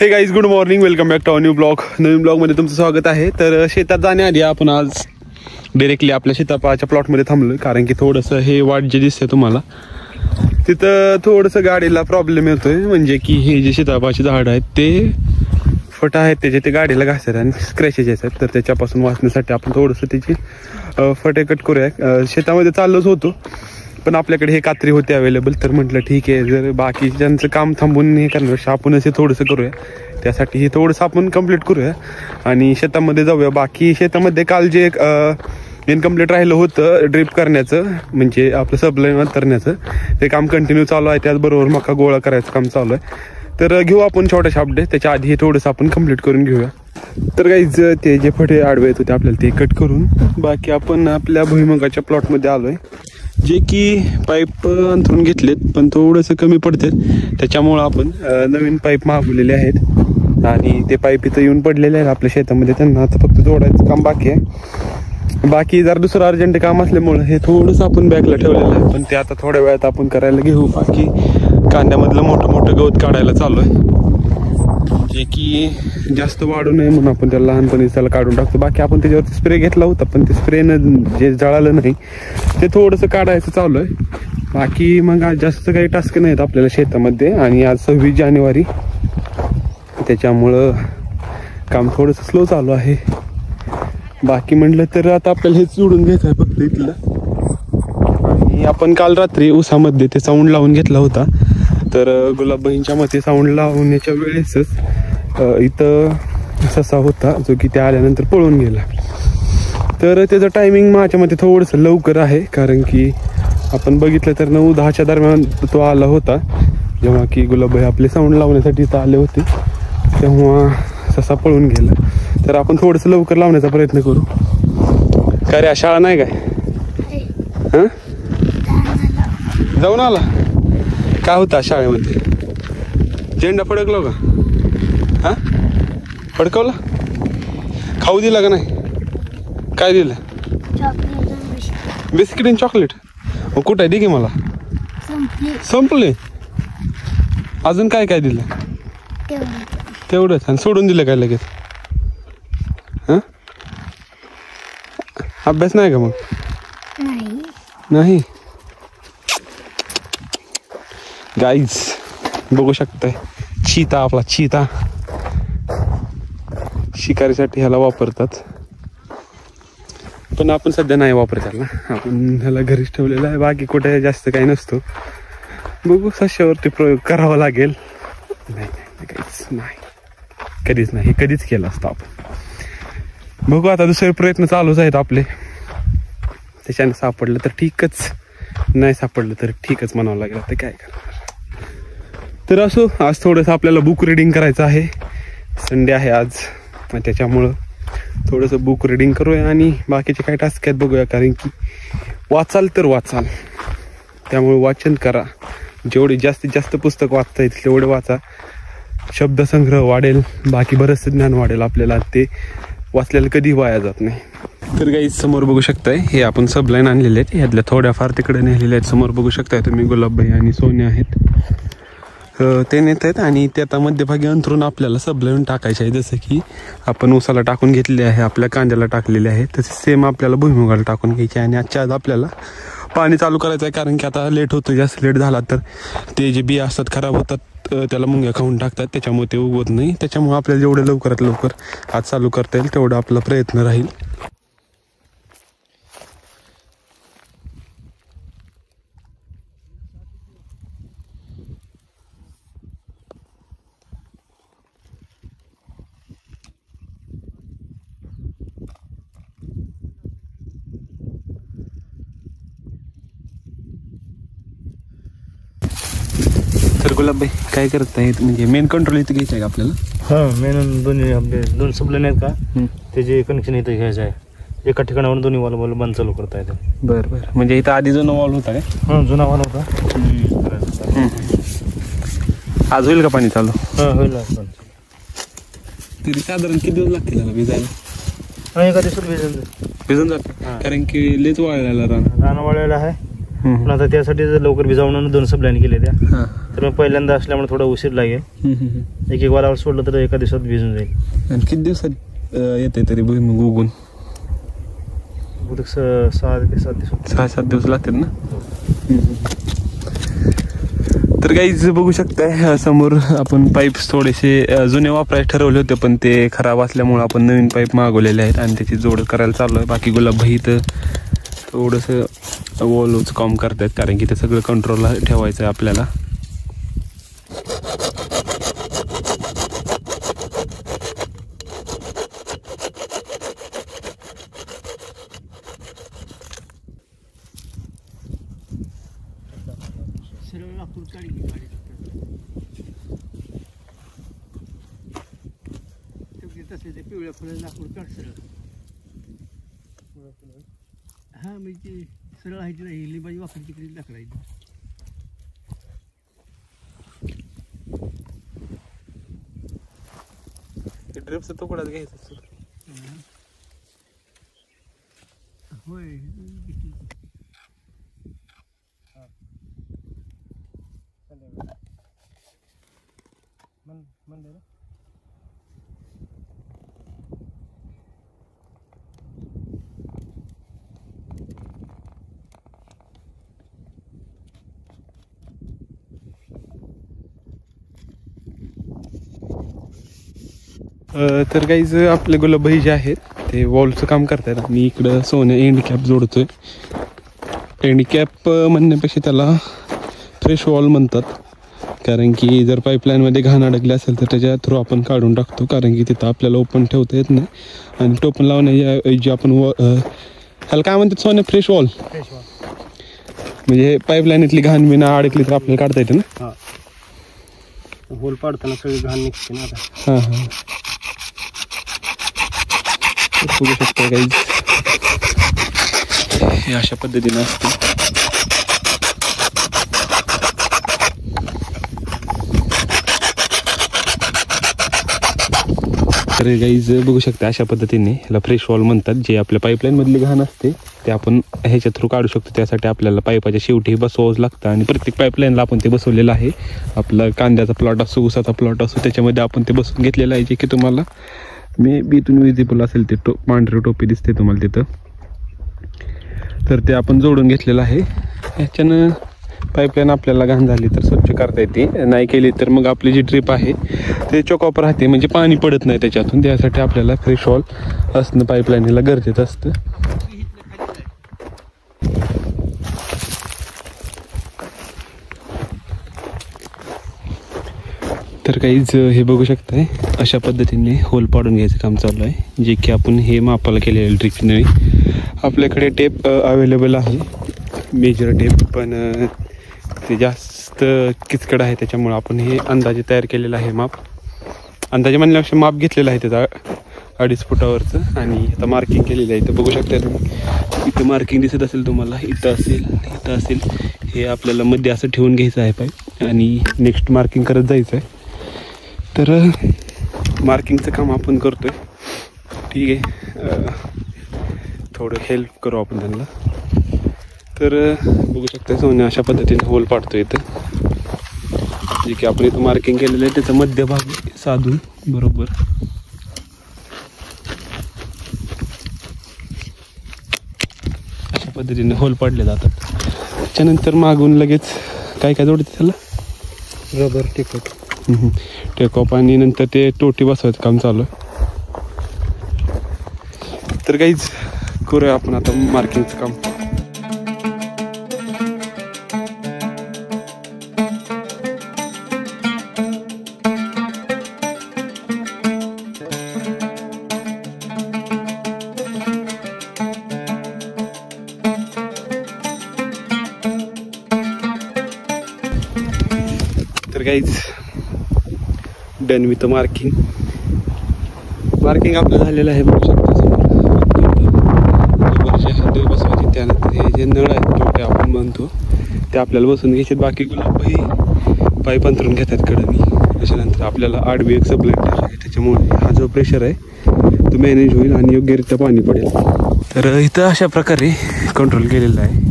हे guys, good morning, welcome back to new blog. नवीन ब्लॉगमध्ये तुमचं स्वागत आहे. तर शेतात जाण्याआधी आपण आज डिरेक्टली आपल्या सीताफळाच्या प्लॉटमध्ये थांबलोय, कारण की थोडंसं हे वाट जे दिसतंय तुम्हाला तिथं थोडंसं गाडीला प्रॉब्लेम येतोय. म्हणजे की हे जे सीताफळाचे झाड आहेत ते फट आहेत, त्याचे ते गाडीला घासतात आणि स्क्रॅचेस आहेत. तर त्याच्यापासून वाचण्यासाठी आपण थोडंसं त्याची फटे कट करूया. शेतामध्ये चाललोच होतो, पण आपल्याकडे हे कात्री होते अवेलेबल. तर म्हटलं ठीक आहे, जर बाकी ज्यांचं काम थांबून हे करण्यापेक्षा आपणच हे थोडंसं करूया. त्यासाठी हे थोडंसं आपण कंप्लीट करूया आणि शेतामध्ये जाऊया. बाकी शेतामध्ये काल जे इनकम्प्लीट राहिलं होतं ड्रिप करण्याचं, म्हणजे आपलं सबलाईन करण्याचं, ते काम कंटिन्यू चालू आहे. त्याचबरोबर मका गोळा करायचं काम चालू आहे. तर घेऊ आपण छोट्याशा अपडेट. त्याच्या आधी हे थोडंसं आपण कंप्लीट करून घेऊया. तर गाईज, ते जे फटे आडवे येत होते आपल्याला ते कट करून बाकी आपण आपल्या भुईमुगाच्या प्लॉटमध्ये आलोय, जे की पाईप अंथरून घेतलेत पण थोडंसं कमी पडतात. त्याच्यामुळं आपण नवीन पाईप मागवलेले आहेत आणि ते पाईप इथं येऊन पडलेले आहेत आपल्या शेतामध्ये. त्यांना आता फक्त जोडायचं काम बाकी आहे. बाकी जर दुसरं अर्जंट काम असल्यामुळं हे थोडंसं आपण बॅकला ठेवलेलं आहे, पण ते आता थोड्या वेळात आपण करायला घेऊ. बाकी कांद्यामधलं मोठं मोठं गवत काढायला चालू आहे, जे की जास्त वाढू नये म्हणून आपण त्याला लहानपणी त्याला काढून टाकतो. बाकी आपण त्याच्यावरती स्प्रे घेतला होता, पण ते स्प्रेनं जे जळालं नाही ते थोडंसं काढायचं चालू आहे. बाकी मग आज जास्त काही टास्क नाहीत आपल्याला शेतामध्ये, आणि आज 26 जानेवारी, त्याच्यामुळं काम थोडंसं स्लो चालू आहे. बाकी म्हटलं तर आता आपल्याला हेच जोडून घ्यायचं आहे फक्त इथलं. आणि आपण काल रात्री उसामध्ये ते साऊंड लावून घेतला होता. तर गुलाबबाईंच्या मते साऊंड लावण्याच्या वेळेसच इथं ससा होता, जो की त्या आल्यानंतर पळून गेला. तर त्याचं टायमिंग माझ्या मते थोडंसं लवकर आहे, कारण की आपण बघितलं तर 9-10च्या दरम्यान तो आला होता, जेव्हा की गुलाबबाई आपले साऊंड लावण्यासाठी इथं आले होते. तेव्हा ससा पळून गेला. तर आपण थोडंसं लवकर लावण्याचा प्रयत्न करू. काय रे, शाळा नाही काय? हां, जाऊन आला? काय होता शाळेमध्ये? झेंडा फडकलो का? हां, फडकवला? खाऊ दिला का नाही? काय दिलं? बिस्किट आणि चॉकलेट. कुठं आहे? दे की मला. संपले? अजून काय काय दिलं? तेवढंच. आणि सोडून दिलं काय लगेच? हां, अभ्यास नाही का मग? नाही. गाईज बघू शकताय, चीता, आपला चीता शिकारीसाठी ह्याला वापरतात, पण आपण सध्या नाही वापरत त्याला. आपण ह्याला घरीच ठेवलेला आहे. बाकी कुठे जास्त काही नसतो. बघू, सश्यावरती प्रयोग करावा लागेल. नाही काहीच नाही, कधीच नाही, कधीच केलं असतं आपण. बघू आता, दुसरे प्रयत्न चालूच आहेत आपले. त्याच्याने सापडलं तर ठीकच, नाही सापडलं तर ठीकच म्हणावं लागेल. आता काय करणार. तर असो, आज थोडंसं आपल्याला बुक रिडिंग करायचं आहे. संडे आहे आज, त्याच्यामुळं थोडंसं बुक रिडिंग करूया आणि बाकीचे काय टास्क आहेत बघूया. कारण की वाचाल तर वाचाल, त्यामुळे वाचन करा. जेवढे जास्तीत जास्त पुस्तक वाचता येईल तेवढे वाचा. शब्दसंग्रह वाढेल, बाकी बरंचसं ज्ञान वाढेल आपल्याला. ते वाचलेलं कधी वाया जात नाही. तर काही समोर बघू शकताय, हे आपण सबलाईन आणलेले आहेत. यातल्या थोड्याफार तिकडे नेलेल्या आहेत. समोर बघू शकताय तुम्ही, गुलाबबाई आणि सोन्या आहेत, ते नेत आहेत. आणि ते आता मध्यभागी अंतरून आपल्याला सबलाईन टाकायचे आहे. जसं की आपण ऊसाला टाकून घेतले आहे, आपल्या कांद्याला टाकलेले आहे, तसे सेम आपल्याला भुईमुगाला टाकून घ्यायचे आहे. आणि आजच्या आज आपल्याला पाणी चालू करायचं आहे, कारण की आता लेट होतं. जास्त लेट झाला तर ते जे बिया असतात खराब होतात, त्याला मुंग्या खाऊन टाकतात, त्याच्यामुळे ते उगवत नाही. त्याच्यामुळे आपल्याला जेवढं लवकरात लवकर आज चालू करता येईल तेवढा आपला प्रयत्न राहील. तर गुलाबबाई काय करत आहेत? म्हणजे मेन कंट्रोल इथं घ्यायचं आहे का आपल्याला? हां, मेन दोन्ही आपले दोन सबलाईन आहेत का, त्याचे कनेक्शन इथं घ्यायचं आहे. एका ठिकाणावरून दोन्ही वॉल बंद चालू करता येतं. बरं. म्हणजे इथं आधी जुना वॉल होता काय? हां, जुना वॉल होता. आज होईल का पाणी चालू? हां, होईल पण. तरी साधारण किती दिवस लागतील त्याला भिजायला? एका दिवसात भिजून जातं, कारण की लेच वाळायला रान वाळलेला आहे. पण आता त्यासाठी जर लवकर भिजावून 2 सप्लायने केले त्या, हां तर मग पहिल्यांदा असल्यामुळे थोडा उशीर लागेल. एक वारावर सोडलं तर एका दिवसात भिजून जाईल. आणि किती दिवसात येते तरी भुईमुग उगून? बहुतेक 6 ते 7 दिवस. 6-7 दिवस लागतात ना. तर गाईज बघू शकताय समोर आपण पाईप थोडेसे जुने वापरायचे ठरवले होते, पण ते खराब असल्यामुळे आपण नवीन पाईप मागवलेले आहेत आणि त्याची जोड करायला चालू आहे. बाकी गुलाब भाई तर थोडंसं वॉलच काम करतायत, कारण की ते सगळं कंट्रोलला ठेवायचं आहे आपल्याला. पिवळ्या फुलं लाकूड काढ सरळ. हा म्हणजे सरळ आहे ती नाही, लिंबाची वाकडी तिकडे लाकडायची. ड्रिपचा तुकडाच घ्यायचा असतो. होय म्हणलं ना. तर गाईज आपले गुलाब भाई जे आहेत ते वॉलचं काम करतात आणि इकडं सोने एंड कॅप जोडतोय. एंड कॅप म्हणण्यापेक्षा त्याला फ्रेश वॉल म्हणतात, कारण की जर पाईपलाईनमध्ये घाण अडकली असेल तर त्याच्या थ्रू आपण काढून टाकतो, कारण की तिथं आपल्याला ओपन ठेवता येत नाही. आणि टोपण लावण्याऐवजी आपण ह्याला काय म्हणतात सोने, फ्रेश वॉल. म्हणजे पाईपलाईनीतली घाण बिना अडकली तर आपल्याला काढता येते ना. होल पाडताना सगळी घाण निघते ना आता. हां हां बघू शकता काही हे अशा पद्धतीने असते. तर गाईज बघू शकता अशा पद्धतीने ह्याला फ्रेश वॉल म्हणतात. जे आपल्या पाईपलाईन मधली घाण असते ते आपण ह्याच्या थ्रू काढू शकतो. त्यासाठी आपल्याला पाईपाच्या शेवटी बसवावंच लागतं आणि प्रत्येक पाईपलाईनला आपण ते बसवलेलं आहे. आपला कांद्याचा प्लॉट असो, उसाचा प्लॉट असो, त्याच्यामध्ये आपण ते बसवून घेतलेलं आहे, जे की तुम्हाला मे बीतून विजिबल असेल ते पांढरी टोपी दिसते तुम्हाला तिथं. तर ते आपण जोडून घेतलेलं आहे. ह्याच्यानं पाईपलाईन आपल्याला घाण झाली तर स्वच्छ करता येते, नाही केली तर मग आपली जी ड्रीप आहे ते चॉकअप राहते, म्हणजे पाणी पडत नाही त्याच्यातून. त्यासाठी आपल्याला फ्रेश वॉल असणं पाईपलाईनला गरजेचं असतं. तर काहीच हे बघू शकताय अशा पद्धतीने होल पाडून घ्यायचं काम चालू आहे, जे की आपण हे मापाला केलेलं ड्रिपने. आपल्याकडे टेप अवेलेबल आहे, मेजर टेप, पण ते जास्त किचकट आहे त्याच्यामुळं आपण हे अंदाजे तयार केलेलं आहे माप. अंदाजे म्हणल्यापेक्षा माप घेतलेलं आहे त्याचा 2.5 फुटावरचं, आणि आता मार्किंग केलेलं आहे. इथं बघू शकता तुम्ही, इथं मार्किंग दिसत असेल तुम्हाला, इथं असेल, इथं असेल. हे आपल्याला मध्ये असं ठेवून घ्यायचं आहे पाईप आणि नेक्स्ट मार्किंग करत जायचं आहे. तर मार्किंगचं काम आपण करतोय, ठीक आहे. थोडं हेल्प करू आपण त्यांना. तर बघू शकता सोने अशा पद्धतीने होल पाडतो इथं, जे की आपण इथं मार्किंग केलेलं आहे त्याचा मध्यभाग साधून बरोबर अशा पद्धतीने होल पाडले जातात. त्याच्यानंतर मागून लगेच काय काय जोडते त्याला, रबर टेकअप टेकअप, आणि नंतर ते टोटी बसवायचं काम चालू आहे. तर काहीच करूया आपण आता मार्किंगचं काम. तर काहीच डन विथ मार्किंग आपलं झालेलं आहे. बघू शकता समोर हात बसवायचे, त्यानंतर हे जे नळ आहेत छोटे आपण म्हणतो ते आपल्याला बसून घ्यायचे. बाकी गुलाबही पाईप अंतरून घेतात कडनी. त्याच्यानंतर आपल्याला आडवी एक सप्लाय आहे, त्याच्यामुळे हा जो प्रेशर आहे तो मॅनेज होईल आणि योग्यरित्या पाणी पडेल. तर इथं अशा प्रकारे कंट्रोल केलेलं आहे.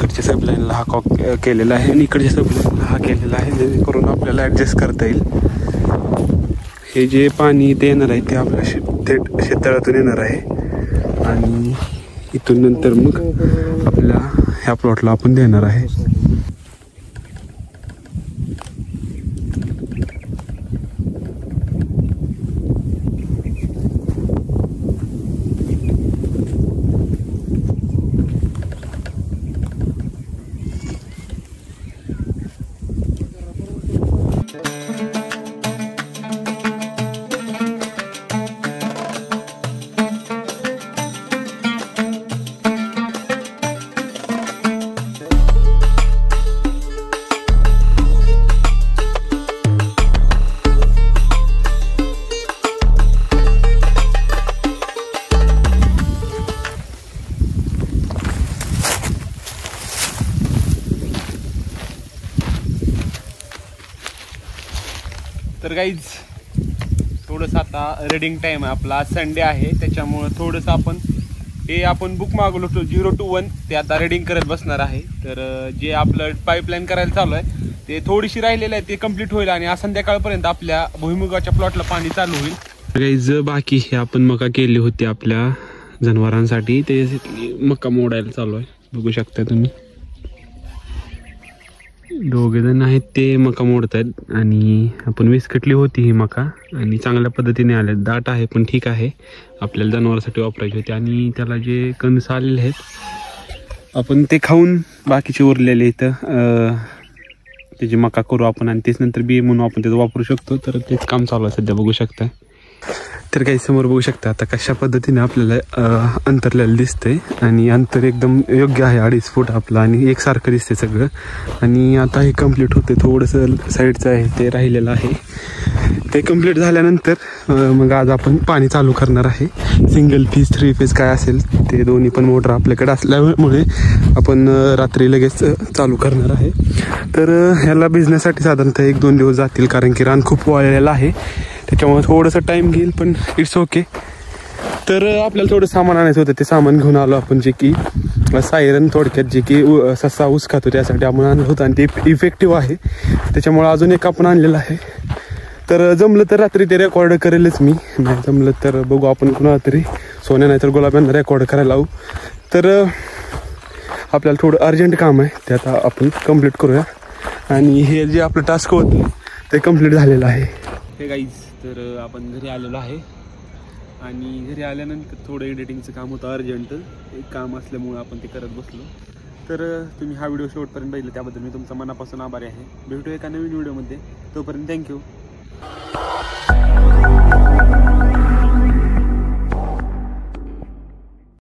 इकडच्या सबलाईनला हा कॉक केलेला आहे आणि इकडच्या सबलाईनला हा केलेला आहे, जेणेकरून आपल्याला ॲडजस्ट करता येईल. हे जे पाणी इथे येणार आहे ते आपल्या थेट शेततळ्यातून येणार आहे आणि इथून नंतर मग आपल्या ह्या प्लॉटला आपण देणार आहे. तर गाईज थोडंसं आता रेडिंग टाईम आहे आपला, आज संडे आहे त्याच्यामुळं थोडंसं आपण बुक मागवलं होतं 0 to 1 ते आता रेडिंग करत बसणार आहे. तर जे आपलं पाईपलाईन करायला चालू आहे ते थोडीशी राहिलेलं आहे, ते कंप्लीट होईल आणि आज संध्याकाळपर्यंत आपल्या भुईमुगाच्या प्लॉटला पाणी चालू होईल. गाईज बाकी हे आपण मका केली होती आपल्या जनावरांसाठी, ते मका मोडायला चालू आहे. बघू शकता तुम्ही दोघे जण आहेत ते मका मोडत आहेत आणि आपण विस्कटली होती ही मका आणि चांगल्या पद्धतीने आले, दाट आहे पण ठीक आहे, आपल्याला जनावरांसाठी वापरायची होती. आणि त्याला जे कणस आलेले आहेत आपण ते खाऊन बाकीचे उरलेले इथं त्याची मका करू आपण आणि तेच नंतर बी म्हणून आपण त्याचं वापरू शकतो. तर तेच काम चालू आहे सध्या, बघू शकता. तर काही समोर बघू शकता आता कशा पद्धतीने आपल्याला अंतरलेलं दिसतंय आणि अंतर एकदम योग्य आहे, 2.5 फूट आपलं आणि एकसारखं दिसतंय सगळं. आणि आता हे कम्प्लीट होते, थोडंसं साईडचं आहे ते राहिलेलं आहे, ते कम्प्लीट झाल्यानंतर मग आज आपण पाणी चालू करणार आहे. सिंगल फेज 3 फेज काय असेल ते दोन्ही पण मोटर आपल्याकडे असल्यामुळे आपण रात्री लगेच चालू करणार आहे. तर ह्याला भिजण्यासाठी साधारणतः 1-2 दिवस जातील, कारण की रान खूप वाळलेलं आहे त्याच्यामुळे थोडंसं टाईम घेईल, पण इट्स ओके. तर आपल्याला थोडं सामान आणायचं होतं, ते सामान घेऊन आलो आपण, जे की सायरन थोडक्यात जे की ससा ऊस खातो त्यासाठी आपण आणलं होतं आणि ते इफेक्टिव्ह आहे त्याच्यामुळे अजून एक आपण आणलेलं आहे. तर जमलं तर रात्री ते रेकॉर्ड करेलच मी, नाही जमलं तर बघू आपण कुणाला तरी सोन्या नाही तर गुलाबांना रेकॉर्ड करायला लावू. तर आपल्याला थोडं अर्जंट काम आहे ते आता आपण कंप्लीट करूया आणि हे जे आपलं टास्क होतं ते कंप्लीट झालेलं आहे. हे गाईज तर आपण घरी आलेलो आहे आणि घरी आल्यानंतर थोडं एडिटिंगचं काम होतं, अर्जंट एक काम असल्यामुळं आपण ते करत बसलो. तर तुम्ही हा व्हिडिओ शेवटपर्यंत बघितला त्याबद्दल मी तुमचा मनापासून आभारी आहे. भेटू एका नवीन व्हिडिओमध्ये, तोपर्यंत थँक्यू.